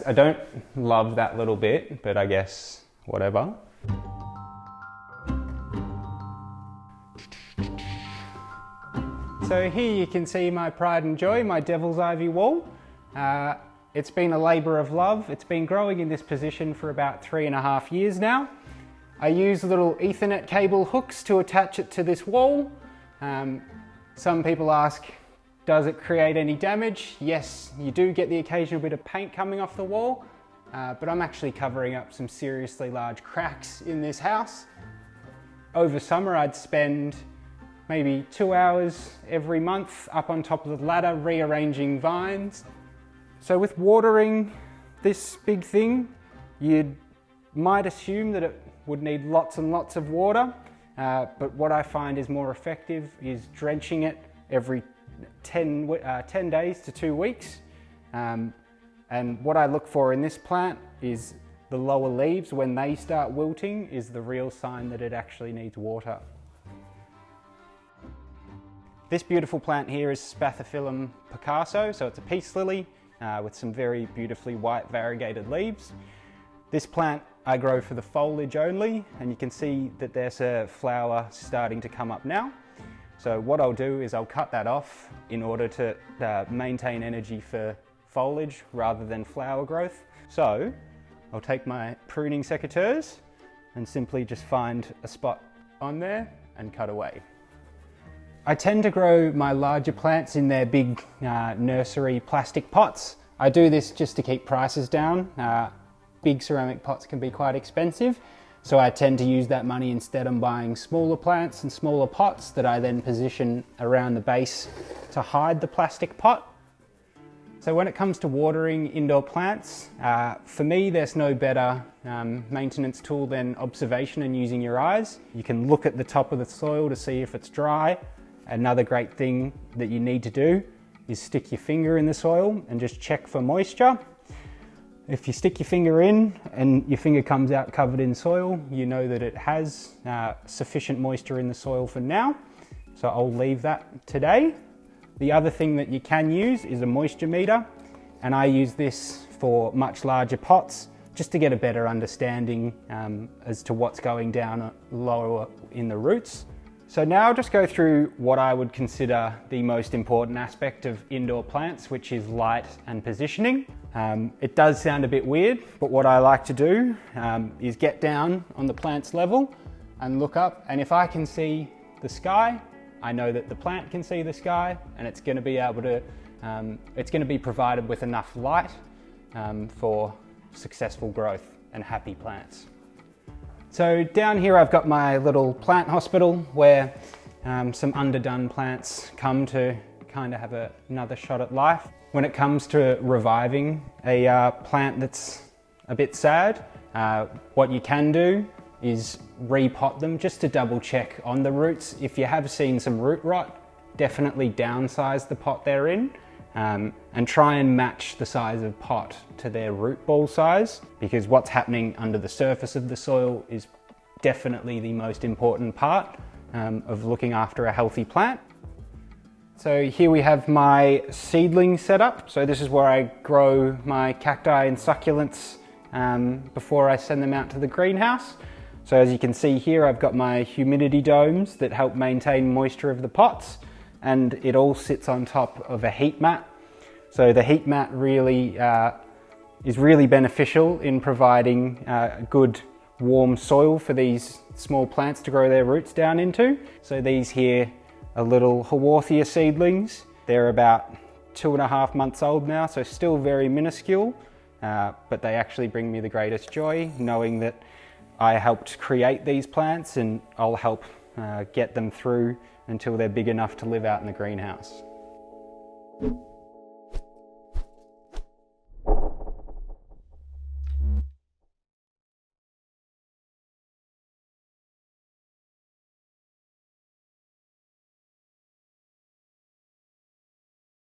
I don't love that little bit, but I guess whatever. So here you can see my pride and joy, my devil's ivy wall. It's been a labour of love. It's been growing in this position for about 3.5 years now. I use little Ethernet cable hooks to attach it to this wall. Some people ask, does it create any damage? Yes, you do get the occasional bit of paint coming off the wall, but I'm actually covering up some seriously large cracks in this house. Over summer, I'd spend maybe 2 hours every month up on top of the ladder rearranging vines. So with watering this big thing, you might assume that it would need lots and lots of water, but what I find is more effective is drenching it every 10 days to 2 weeks. And what I look for in this plant is the lower leaves. When they start wilting is the real sign that it actually needs water. This beautiful plant here is Spathiphyllum Picasso, so it's a peace lily with some very beautifully white variegated leaves. This plant I grow for the foliage only, and you can see that there's a flower starting to come up now. So what I'll do is I'll cut that off in order to maintain energy for foliage rather than flower growth. So I'll take my pruning secateurs and simply just find a spot on there and cut away. I tend to grow my larger plants in their big nursery plastic pots. I do this just to keep prices down. Big ceramic pots can be quite expensive, so I tend to use that money instead on buying smaller plants and smaller pots that I then position around the base to hide the plastic pot. So when it comes to watering indoor plants, for me there's no better maintenance tool than observation and using your eyes. You can look at the top of the soil to see if it's dry. Another great thing that you need to do is stick your finger in the soil and just check for moisture. If you stick your finger in and your finger comes out covered in soil, you know that it has sufficient moisture in the soil for now. So I'll leave that today. The other thing that you can use is a moisture meter, and I use this for much larger pots just to get a better understanding as to what's going down lower in the roots. So now I'll just go through what I would consider the most important aspect of indoor plants, which is light and positioning. It does sound a bit weird, but what I like to do is get down on the plant's level and look up, and if I can see the sky, I know that the plant can see the sky, and it's going to be able to, it's going to be provided with enough light for successful growth and happy plants. So down here I've got my little plant hospital where some underdone plants come to kind of have another shot at life. When it comes to reviving a plant that's a bit sad, what you can do is repot them just to double check on the roots. If you have seen some root rot, definitely downsize the pot they're in. And try and match the size of pot to their root ball size, because what's happening under the surface of the soil is definitely the most important part of looking after a healthy plant. So here we have my seedling setup. So this is where I grow my cacti and succulents before I send them out to the greenhouse. So as you can see here, I've got my humidity domes that help maintain moisture of the pots, and it all sits on top of a heat mat. So the heat mat really is really beneficial in providing good warm soil for these small plants to grow their roots down into. So these here are little Haworthia seedlings. They're about 2.5 months old now, so still very minuscule, but they actually bring me the greatest joy knowing that I helped create these plants, and I'll help get them through until they're big enough to live out in the greenhouse.